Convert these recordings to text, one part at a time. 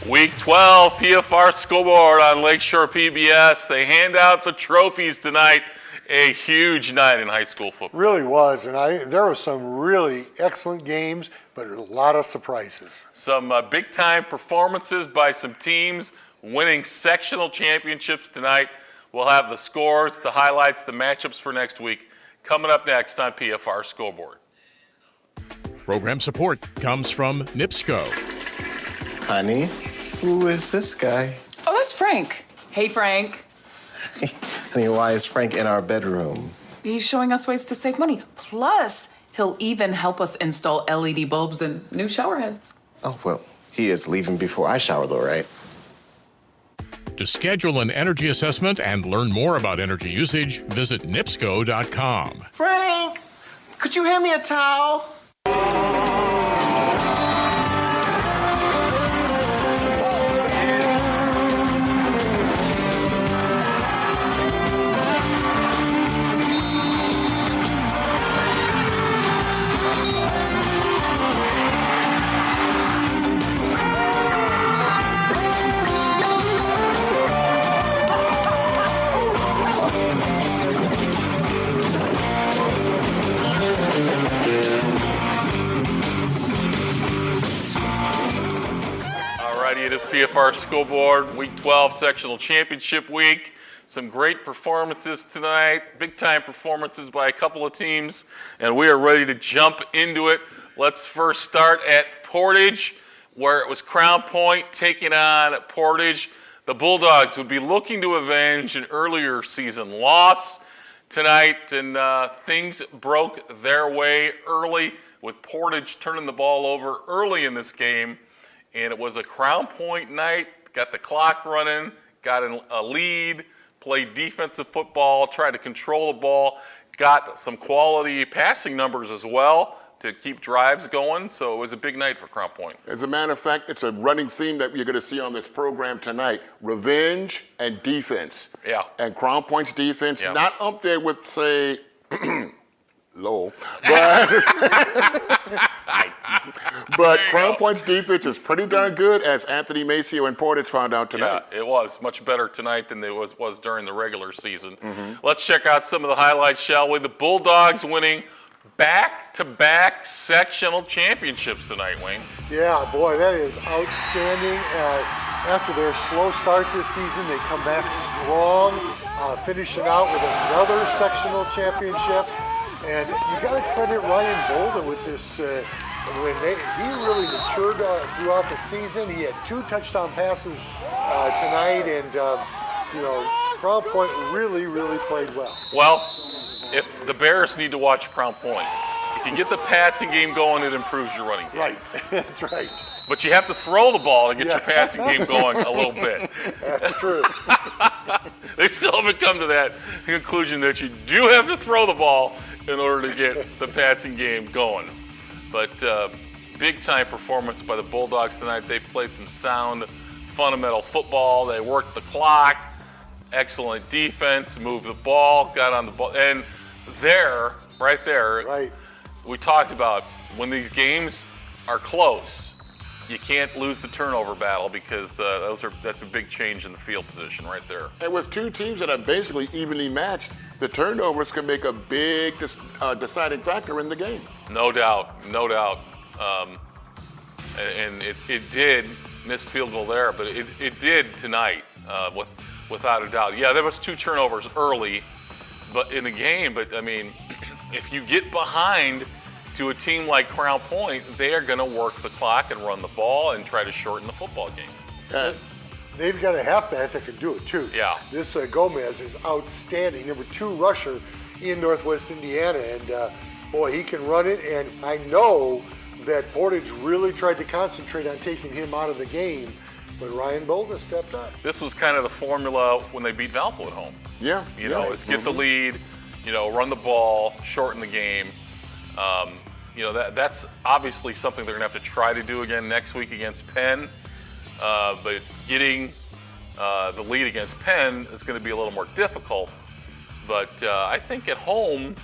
Week 12, PFR Scoreboard on Lakeshore PBS. They hand out the trophies tonight. A huge night in high school football. Really was, and there were some really excellent games, but a lot of surprises. Some big-time performances by some teams winning sectional championships tonight. We'll have the scores, the highlights, the matchups for next week coming up next on PFR Scoreboard. Program support comes from NIPSCO. Honey, who is this guy? Oh, that's Frank. Hey, Frank. Honey, why is Frank in our bedroom? He's showing us ways to save money. Plus, he'll even help us install LED bulbs and new shower heads. Oh, well, he is leaving before I shower, though, right? To schedule an energy assessment and learn more about energy usage, visit nipsco.com. Frank, could you hand me a towel? It is PFR Scoreboard, Week 12 Sectional Championship Week. Some great performances tonight, big-time performances by a couple of teams, and we are ready to jump into it. Let's first start at Portage, where it was Crown Point taking on Portage. The Bulldogs would be looking to avenge an earlier season loss tonight, and things broke their way early with Portage turning the ball over early in this game. And it was a Crown Point night, got the clock running, got a lead, played defensive football, tried to control the ball, got some quality passing numbers as well to keep drives going. So it was a big night for Crown Point. As a matter of fact, it's a running theme that you're going to see on this program tonight, revenge and defense. Yeah. And Crown Point's defense, Yeah. not up there with, say, Lowell, but Crown Point's defense is pretty darn good, as Anthony Maceo and Portage found out tonight. Yeah, it was much better tonight than it was during the regular season. Let's check out some of the highlights, shall we? The Bulldogs winning back-to-back sectional championships tonight, Wayne. Yeah, boy, that is outstanding. After their slow start this season, they come back strong, finishing out with another sectional championship. And you got to credit Ryan Bolden with this win. He really matured throughout the season. He had 2 touchdown passes tonight, and Crown Point really, really played well. Well, if the Bears need to watch Crown Point. If you get the passing game going, it improves your running game. Right, that's right. But you have to throw the ball to get your passing game going a little bit. That's true. They still haven't come to that conclusion that you do have to throw the ball in order to get the passing game going. But big-time performance by the Bulldogs tonight. They played some sound, fundamental football. They worked the clock. Excellent defense, moved the ball, got on the ball. And right there, we talked about when these games are close, you can't lose the turnover battle because that's a big change in the field position right there. And with 2 teams that are basically evenly matched, the turnovers can make a big deciding factor in the game. No doubt. And it did, missed field goal there, but it did tonight, without a doubt. Yeah, there was 2 turnovers early but in the game, but I mean, if you get behind to a team like Crown Point, they are going to work the clock and run the ball and try to shorten the football game. They've got a halfback that can do it too. Yeah. This Gomez is outstanding. Number 2 rusher in Northwest Indiana, and boy, he can run it. And I know that Portage really tried to concentrate on taking him out of the game, but Ryan Bolden stepped up. This was kind of the formula when they beat Valpo at home. Yeah. Is get the lead, run the ball, shorten the game. That's obviously something they're going to have to try to do again next week against Penn. But getting the lead against Penn is going to be a little more difficult. But I think at home,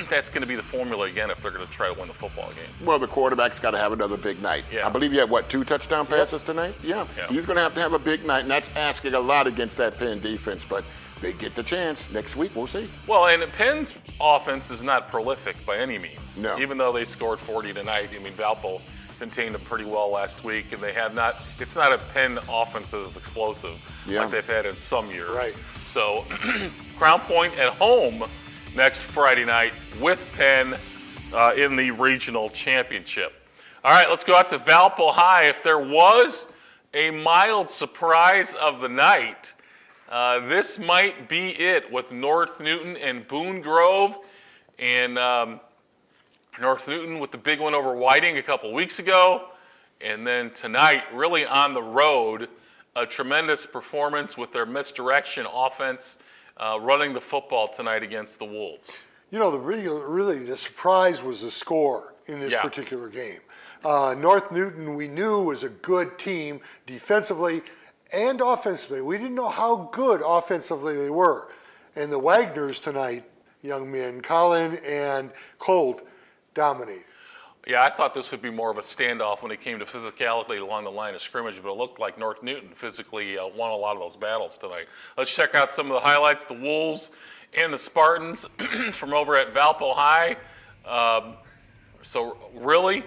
that's going to be the formula again if they're going to try to win the football game. Well, the quarterback's got to have another big night. Yeah. I believe he had, 2 touchdown passes tonight? Yeah. He's going to have a big night, and that's asking a lot against that Penn defense, but they get the chance. Next week, we'll see. Well, and Penn's offense is not prolific by any means. No. Even though they scored 40 tonight, I mean, Valpo contained them pretty well last week, and it's not a Penn offense that is explosive like they've had in some years. Right. So, Crown Point at home next Friday night with Penn in the regional championship. All right, let's go out to Valpo High. If there was a mild surprise of the night, this might be it with North Newton and Boone Grove. And North Newton with the big win over Whiting a couple weeks ago. And then tonight, really on the road, a tremendous performance with their misdirection offense running the football tonight against the Wolves. You know, really the surprise was the score in this particular game. North Newton, we knew, was a good team defensively and offensively. We didn't know how good offensively they were. And the Wagners tonight, young men, Colin and Colt, dominated. Yeah, I thought this would be more of a standoff when it came to physicality along the line of scrimmage, but it looked like North Newton physically won a lot of those battles tonight. Let's check out some of the highlights. The Wolves and the Spartans from over at Valpo High. So really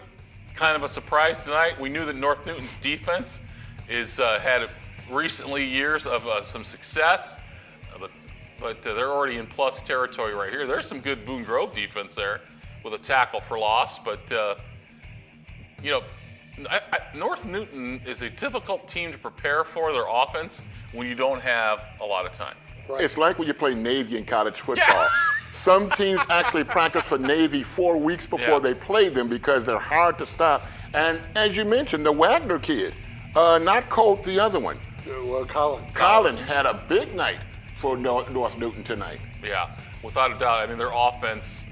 kind of a surprise tonight. We knew that North Newton's defense had recently years of some success, but they're already in plus territory right here. There's some good Boone Grove defense there with a tackle for loss, but North Newton is a difficult team to prepare for their offense when you don't have a lot of time. Right. It's like when you play Navy in college football. Some teams actually practice for Navy 4 weeks before they play them because they're hard to stop. And as you mentioned, the Wagner kid, not Colt, the other one. Well, Colin. Colin had a big night for North Newton tonight. Yeah, without a doubt. I mean, their offense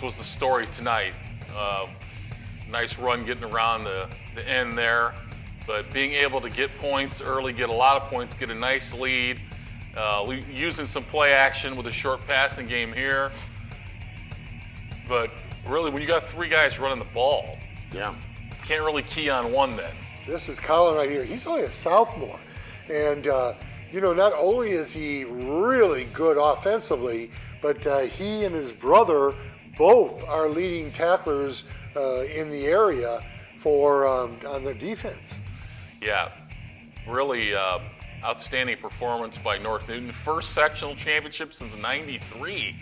was the story tonight. Nice run getting around the end there, but being able to get points early, get a lot of points, get a nice lead, using some play action with a short passing game here. But really, when you got 3 guys running the ball, can't really key on one then. This is Colin right here. He's only a sophomore. And, not only is he really good offensively, but he and his brother both are leading tacklers in the area for on their defense. Yeah, really outstanding performance by North Newton. First sectional championship since '93.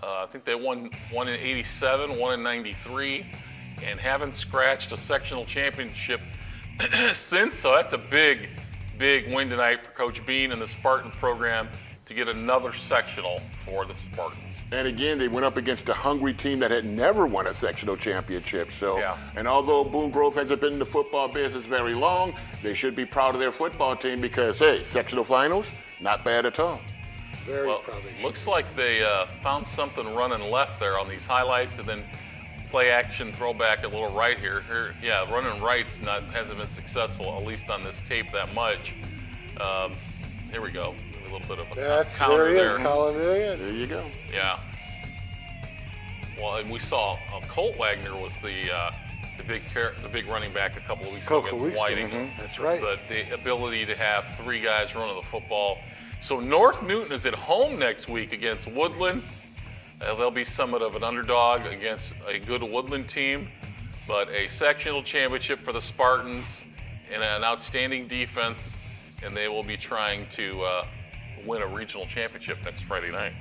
I think they won one in '87, one in '93, and haven't scratched a sectional championship since. So that's a big win tonight for Coach Bean and the Spartan program to get another sectional for the Spartans. And again, they went up against a hungry team that had never won a sectional championship. So, and although Boone Grove hasn't been in the football business very long, they should be proud of their football team because, hey, sectional finals, not bad at all. Very proud. Looks like they found something running left there on these highlights, and then play action throwback a little right here. Running right's hasn't been successful, at least on this tape that much. Here we go. A little bit of a counter there. He is, there. Colin. There you go. Yeah. Well, and we saw Colt Wagner was the big running back a couple of weeks ago against Whiting. Mm-hmm. That's right. But the ability to have 3 guys running the football. So North Newton is at home next week against Woodland. They'll be somewhat of an underdog against a good Woodland team, but a sectional championship for the Spartans and an outstanding defense, and they will be trying to win a regional championship next Friday night.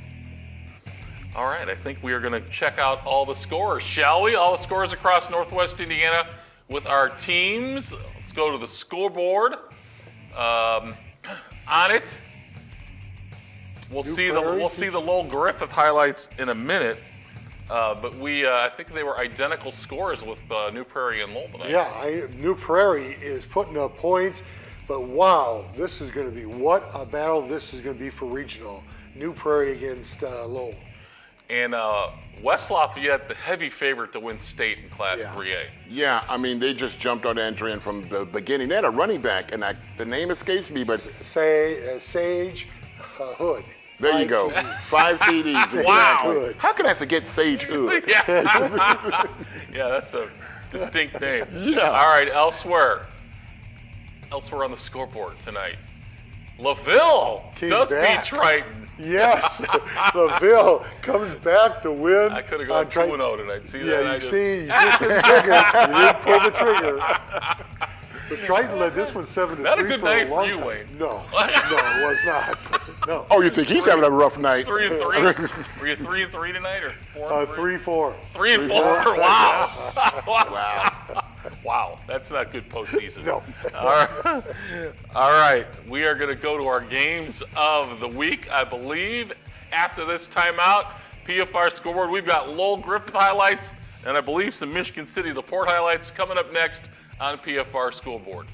All right, I think we are going to check out all the scores, shall we? All the scores across Northwest Indiana with our teams. Let's go to the scoreboard. On it, we'll see the Lowell Griffith highlights in a minute. But I think they were identical scores with New Prairie and Lowell tonight. Yeah, New Prairie is putting up points. But wow, this is going to be what a battle this is going to be for regional. New Prairie against Lowell. And West Lafayette, the heavy favorite to win state in Class 3A. Yeah, I mean, they just jumped on Andrian from the beginning. They had a running back, and the name escapes me, but... Sage Hood. There you go. 5 TDs. Sage Wow. Hood. How can I forget Sage Hood? Yeah. Yeah, that's a distinct name. Yeah. All right, elsewhere on the scoreboard tonight, Lowell Came does back. beat Triton. Yes, Laville comes back to win. I could have on gone Triton. 2-0 tonight. See Yeah, that? you see, you just didn't pick it. You didn't pull the trigger. But Triton led this one 7-3 Not a good for night a for long you, time. Wayne. No, it was not. No. Oh, you think he's having a rough night? 3-3. Were you 3-3 tonight or 4-3? 3-4. 3-4. Wow. Wow. Wow. That's not good postseason. No. All right. We are going to go to our games of the week, I believe. After this timeout, PFR scoreboard, we've got Lowell Griffith highlights, and I believe some Michigan City LaPorte highlights coming up next on PFR scoreboard.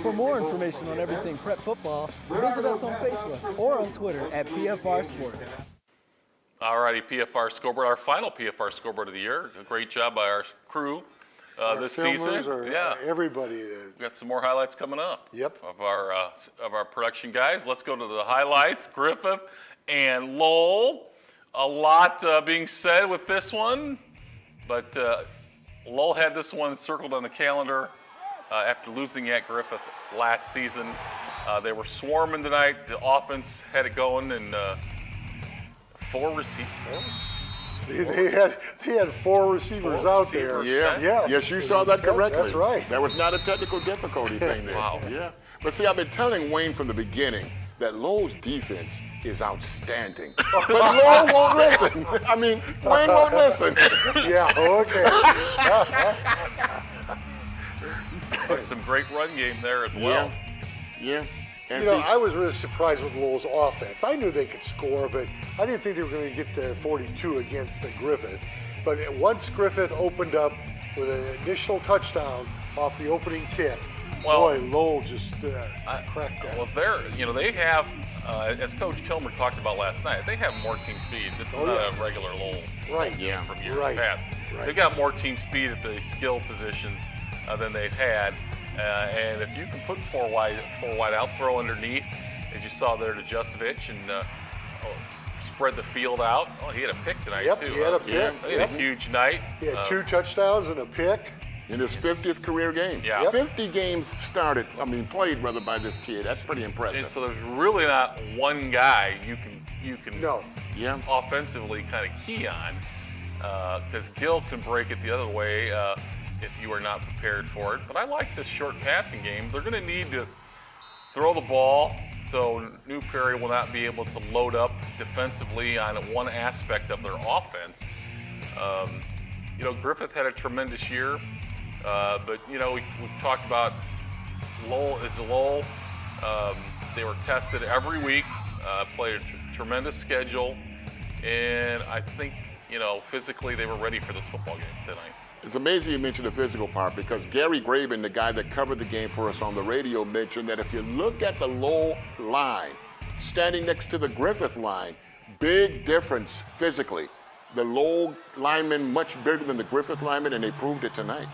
For more information on everything prep football, visit us on Facebook or on Twitter at PFR Sports. All righty, PFR scoreboard, our final PFR scoreboard of the year. A great job by our crew this Filmers season. or everybody. We got some more highlights coming up. Yep. Of our production guys. Let's go to the highlights. Griffith and Lowell. A lot being said with this one, but Lowell had this one circled on the calendar after losing at Griffith last season. They were swarming tonight. The offense had it going, and 4 receivers. They had 4 receivers out there. Yeah. Yes. You saw that correctly. That's right. That was not a technical difficulty thing there. Wow. Yeah. But see, I've been telling Wayne from the beginning that Lowell's defense is outstanding. But Lowell won't listen. I mean, Wayne won't listen. Yeah, okay. But some great run game there as well. Yeah. And You know, see, I was really surprised with Lowell's offense. I knew they could score, but I didn't think they were going to get to 42 against the Griffith. But once Griffith opened up with an initial touchdown off the opening kick, boy, Lowell just cracked that. Well, they have, as Coach Kilmer talked about last night, they have more team speed. This is not a regular Lowell Right. team from years Right. past. Right. They've got more team speed at the skill positions than they've had. And if you can put four wide out, throw underneath, as you saw there to Justovich, and spread the field out. Oh, he had a pick tonight, Yep, too. he had a pick. He had a huge night. He had 2 touchdowns and a pick. in his 50th career game. Yeah. Yep. 50 games played rather by this kid. That's pretty impressive. And so there's really not one guy you can No. Yeah. offensively kind of key on, because Gill can break it the other way if you are not prepared for it. But I like this short passing game. They're going to need to throw the ball, so New Prairie will not be able to load up defensively on one aspect of their offense. Griffith had a tremendous year, but we've talked about Lowell is Lowell. They were tested every week, played a tremendous schedule, and I think physically they were ready for this football game tonight. It's amazing you mentioned the physical part, because Gary Graben, the guy that covered the game for us on the radio, mentioned that if you look at the Lowell line, standing next to the Griffith line, big difference physically. The Lowell linemen much bigger than the Griffith linemen, and they proved it tonight.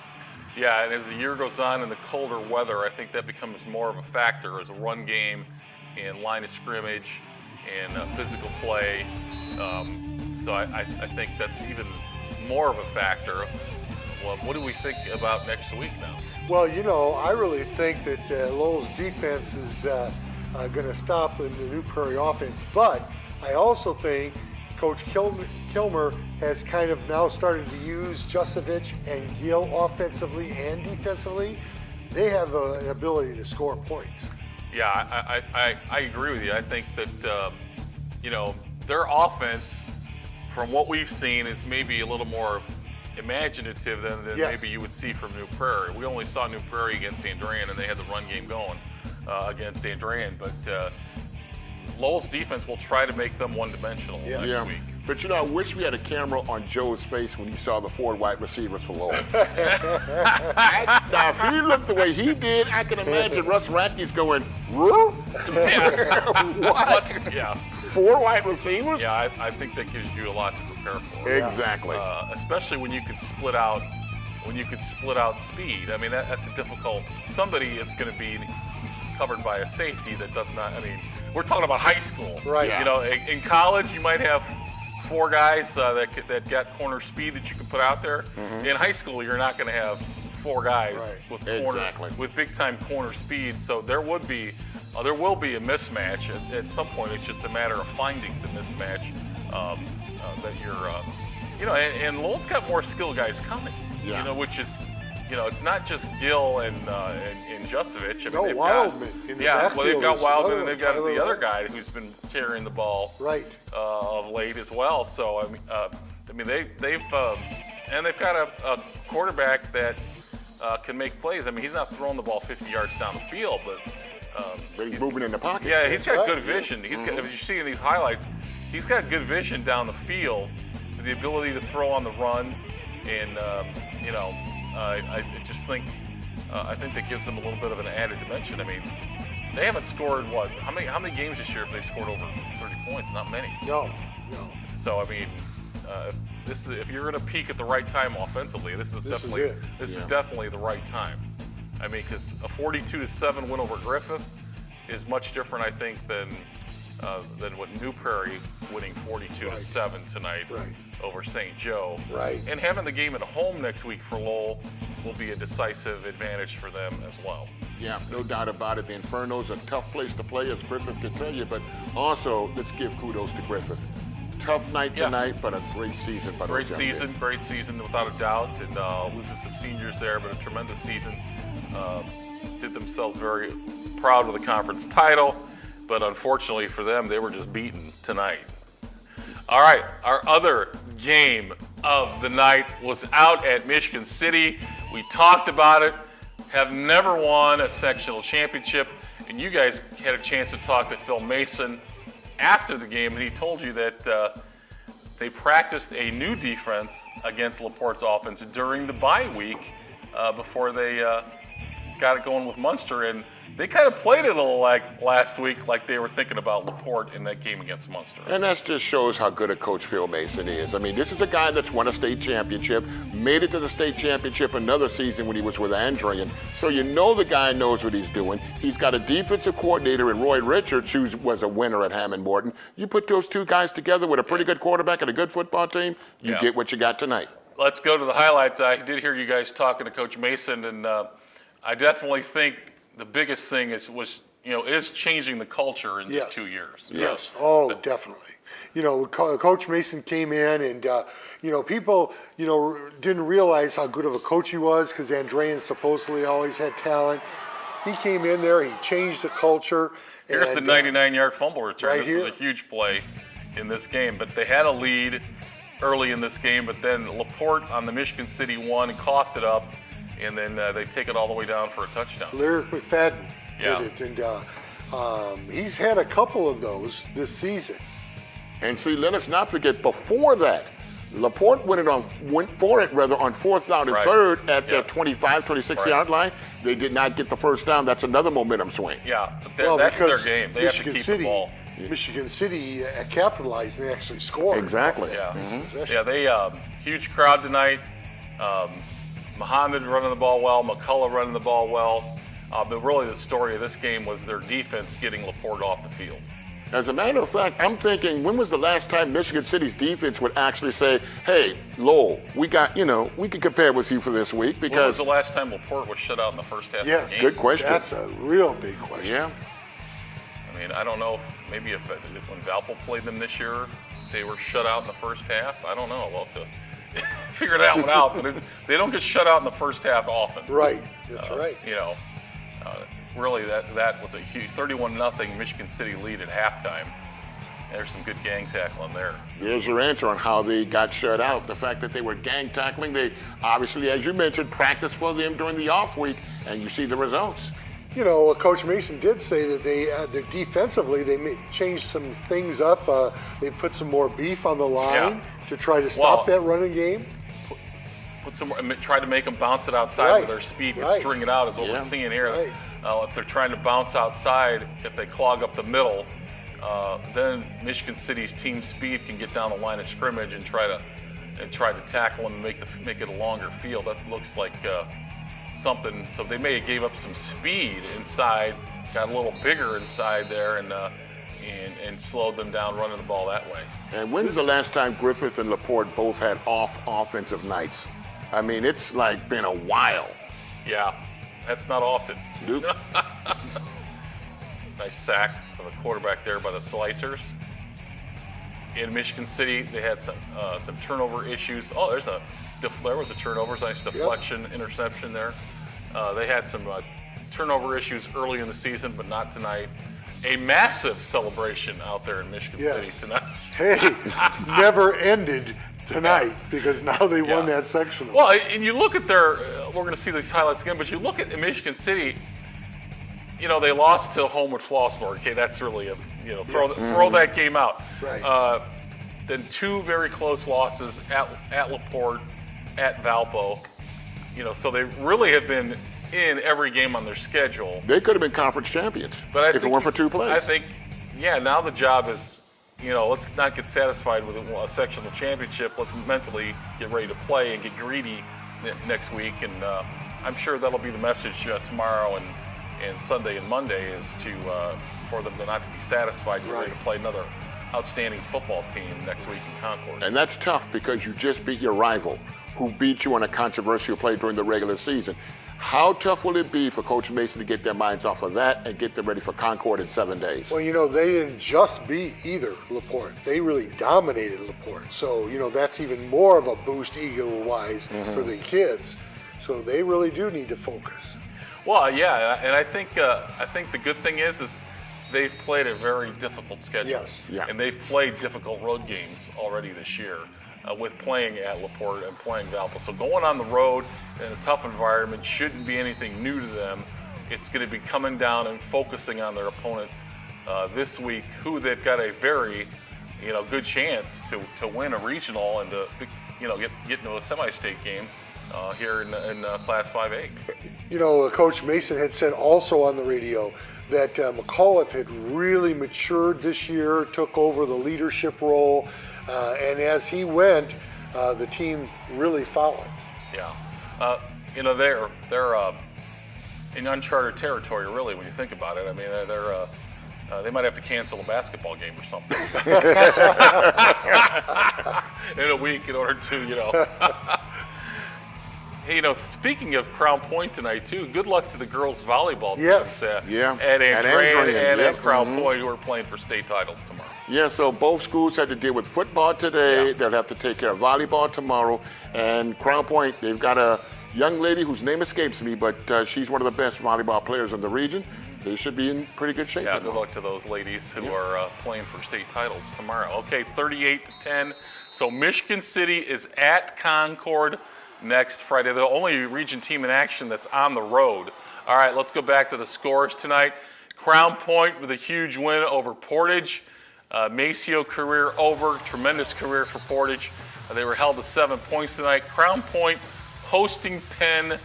Yeah, and as the year goes on in the colder weather, I think that becomes more of a factor as a run game and line of scrimmage and physical play. So I think that's even more of a factor. Well, what do we think about next week now? Well, I really think that Lowell's defense is going to stop in the New Prairie offense, but I also think Coach Kilmer has kind of now started to use Justovich and Gill offensively and defensively. They have an ability to score points. Yeah, I agree with you. I think that, their offense, from what we've seen, is maybe a little more imaginative than Yes. maybe you would see from New Prairie. We only saw New Prairie against Andrean, and they had the run game going against Andrean. But, Lowell's defense will try to make them one-dimensional next week. But I wish we had a camera on Joe's face when he saw the 4 wide receivers for Lowell. Now, if he looked the way he did, I can imagine Russ Radke's going, "Woo? What? Yeah. 4 wide receivers?" Yeah, I think that gives you a lot to prepare for. Exactly. Especially when you can split out speed. I mean, that's a difficult. Somebody is going to be covered by a safety that does not. I mean, we're talking about high school, Right. You know, in college you might have 4 guys that got corner speed that you can put out there. In high school, you're not going to have 4 guys with big time corner speed. So there will be a mismatch at some point. It's just a matter of finding the mismatch that you're, and Lowell's got more skill guys coming. Which is, it's not just Gill and Jusevich. I mean, they've Wildman in the backfield. Well, they've got is Wildman another and they've got Tyler the other Wright. guy who's been carrying the ball of late as well. So they've got a quarterback that can make plays. I mean, he's not throwing the ball 50 yards down the field, but he's moving in the pocket. Yeah, he's got good vision. He's got, if you see in these highlights, he's got good vision down the field, the ability to throw on the run, and I just think that gives them a little bit of an added dimension. I mean, they haven't scored how many games this year have they scored over 30 points? Not many. No. So I mean, if you're going to peak at the right time offensively, this is definitely the right time. I mean, because a 42-7 win over Griffith is much different, I think, than what New Prairie winning 42-7 tonight over St. Joe. Right. And having the game at home next week for Lowell will be a decisive advantage for them as well. Yeah, no doubt about it. The Inferno's a tough place to play, as Griffith can tell you, but also let's give kudos to Griffith. Tough night tonight, but a great season. Great season without a doubt, and losing some seniors there, but a tremendous season. Did themselves very proud with the conference title, but unfortunately for them, they were just beaten tonight. All right, our other game of the night was out at Michigan City. We talked about it, have never won a sectional championship, and you guys had a chance to talk to Phil Mason after the game, and he told you that they practiced a new defense against LaPorte's offense during the bye week before they got it going with Munster, and they kind of played it a little like last week, like they were thinking about LaPorte in that game against Munster. And that just shows how good a coach Phil Mason is. I mean, this is a guy that's won a state championship, made it to the state championship another season when he was with Andrean. So you know the guy knows what he's doing. He's got a defensive coordinator in Roy Richards, who was a winner at Hammond Morton. You put those two guys together with a pretty good quarterback and a good football team, you get what you got tonight. Let's go to the highlights. I did hear you guys talking to Coach Mason, and I definitely think the biggest thing is changing the culture in these 2 years. Yes. Oh, definitely. Coach Mason came in, and people, didn't realize how good of a coach he was because Andrean supposedly always had talent. He came in there, he changed the culture. Here's the 99-yard fumble return. Right this was a huge play in this game, but they had a lead early in this game, but then LaPorte on the Michigan City one coughed it up, and then they take it all the way down for a touchdown. Lyric McFadden did it, and he's had a couple of those this season. And see, let us not forget, before that, LaPorte went for it on 4th down and 3rd at their 25, 26-yard line. They did not get the first down. That's another momentum swing. Yeah, that's their game. They have to keep the ball. Michigan City capitalized and actually scored. Exactly. They huge crowd tonight. Muhammad running the ball well, McCullough running the ball well. But really the story of this game was their defense getting LaPorte off the field. As a matter of fact, I'm thinking, when was the last time Michigan City's defense would actually say, hey, Lowell, we can compare with you for this week? Because when was the last time LaPorte was shut out in the first half of the game? Yes, good question. That's a real big question. Yeah. I mean, I don't know if when Valpo played them this year, they were shut out in the first half. I don't know. We'll have to figure that one out. But they don't get shut out in the first half often. Right. That's right. Really, that was a huge 31-0 Michigan City lead at halftime. There's some good gang tackling there. There's your answer on how they got shut out. The fact that they were gang tackling, they obviously, as you mentioned, practiced for them during the off week, and you see the results. Coach Mason did say that they're defensively they changed some things up. They put some more beef on the line to try to stop that running game. Try to make them bounce it outside with their speed, but string it out is what we're seeing here. Right. If they're trying to bounce outside, if they clog up the middle, then Michigan City's team speed can get down the line of scrimmage and try to tackle them and make it a longer field. That looks like something. So they may have gave up some speed inside, got a little bigger inside there, and slowed them down running the ball that way. And when's the last time Griffith and Laporte both had off offensive nights? I mean, it's like been a while. Yeah, that's not often. Duke. Nice sack of the quarterback there by the Slicers. In Michigan City, they had some turnover issues. Oh, there was a turnover, nice deflection, interception there. They had some turnover issues early in the season, but not tonight. A massive celebration out there in Michigan City tonight. Hey, never ended tonight because now they won that sectional. Well, and you look at we're going to see these highlights again, but you look at Michigan City, they lost to home with Flossmoor. Okay, that's really throw that game out. Right. Then two very close losses at Laporte, at Valpo. So they really have been in every game on their schedule. They could have been conference champions if it weren't for two plays. I think, now the job is, let's not get satisfied with a sectional championship. Let's mentally get ready to play and get greedy next week. And I'm sure that'll be the message tomorrow and Sunday and Monday is for them not to be satisfied. Get ready to play another outstanding football team next week in Concord. And that's tough because you just beat your rival who beat you on a controversial play during the regular season. How tough will it be for Coach Mason to get their minds off of that and get them ready for Concord in 7 days? Well, they didn't just beat either Laporte. They really dominated Laporte. So, that's even more of a boost ego-wise for the kids. So they really do need to focus. Well, yeah, and I think the good thing is they've played a very difficult schedule. Yes. Yeah. And they've played difficult road games already this year. With playing at Laporte and playing Valpo. So going on the road in a tough environment shouldn't be anything new to them. It's going to be coming down and focusing on their opponent this week, who they've got a very, good chance to win a regional and to, get into a semi-state game here in Class 5A. Coach Mason had said also on the radio that McAuliffe had really matured this year, took over the leadership role. And as he went, the team really followed. Yeah, they're in uncharted territory, really, when you think about it. I mean, they might have to cancel a basketball game or something in a week in order to, Hey, speaking of Crown Point tonight, too, good luck to the girls' volleyball teams at Andrea and at Crown Point, who are playing for state titles tomorrow. Yeah, so both schools had to deal with football today. They'll have to take care of volleyball tomorrow. And Crown Point, they've got a young lady whose name escapes me, but she's one of the best volleyball players in the region. They should be in pretty good shape. Yeah, good luck to those ladies who are playing for state titles tomorrow. Okay, 38-10. So Michigan City is at Concord next Friday. The only region team in action that's on the road. All right, let's go back to the scores tonight. Crown Point with a huge win over Portage. Maceo career over, tremendous career for Portage. They were held to 7 points tonight. Crown Point hosting Penn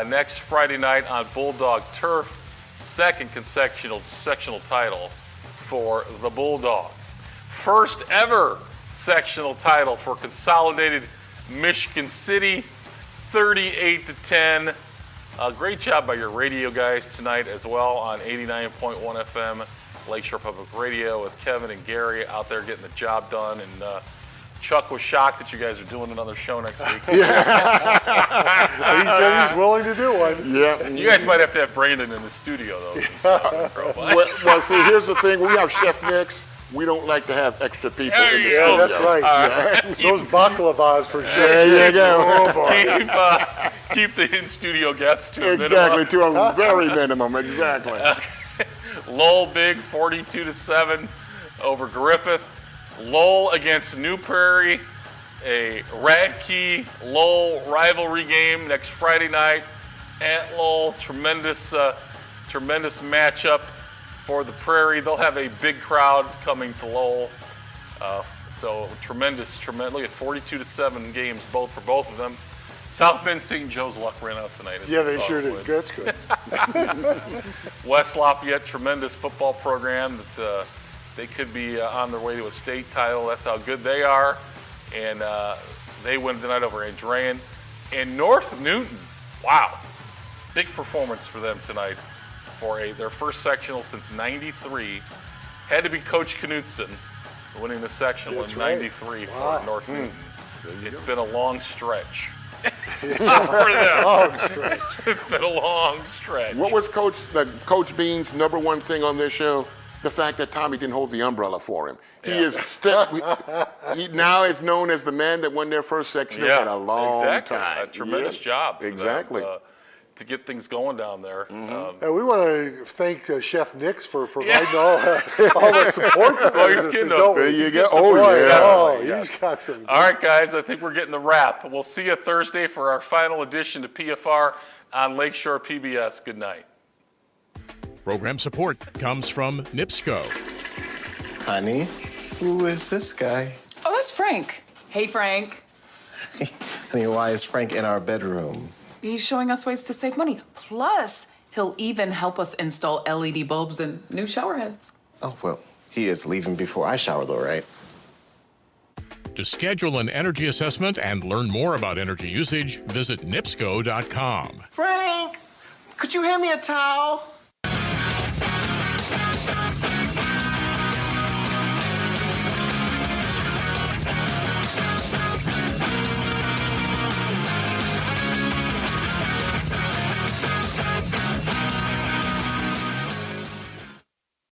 next Friday night on Bulldog Turf. Second consecutive sectional title for the Bulldogs. First ever sectional title for Consolidated Michigan City, 38-10. Great job by your radio guys tonight as well on 89.1 FM, Lakeshore Public Radio with Kevin and Gary out there getting the job done. And Chuck was shocked that you guys are doing another show next week. He said he's willing to do one. Yeah. You guys might have to have Brandon in the studio, though. Well, see, here's the thing. We have Chef Nick's. We don't like to have extra people in the studio. That's right. Right. Those baklavas for sure. There you go. Oh, boy. Keep the in-studio guests to a minimum. Exactly, to a very minimum. Exactly. Lowell big, 42-7 over Griffith. Lowell against New Prairie, a Radke-Lowell rivalry game next Friday night at Lowell. Tremendous tremendous matchup for the Prairie. They'll have a big crowd coming to Lowell. So tremendous. Look at 42-7 games for both of them. South Bend St. Joe's luck ran out tonight. Yeah, they sure did. That's good. West Lafayette, tremendous football program that they could be on their way to a state title. That's how good they are. And they win tonight over Andrean. And North Newton, wow, big performance for them tonight for their first sectional since '93. Had to be Coach Knutson winning the sectional in '93 for North Newton. It's been a long stretch. For them. Long stretch. It's been a long stretch. What was Coach Bean's number one thing on this show? The fact that Tommy didn't hold the umbrella for him. He he now is known as the man that won their first sectional in a long time. A tremendous job. For exactly. them, to get things going down there. And we want to thank Chef Nix for providing all the support. Oh, he's kidding us. There you go. He's got some. All right, guys, I think we're getting the wrap. We'll see you Thursday for our final edition to PFR on Lakeshore PBS. Good night. Program support comes from NIPSCO. Honey, who is this guy? Oh, that's Frank. Hey, Frank. Honey, why is Frank in our bedroom? He's showing us ways to save money. Plus, he'll even help us install LED bulbs and new shower heads. Oh, well, he is leaving before I shower, though, right? To schedule an energy assessment and learn more about energy usage, visit NIPSCO.com. Frank, could you hand me a towel?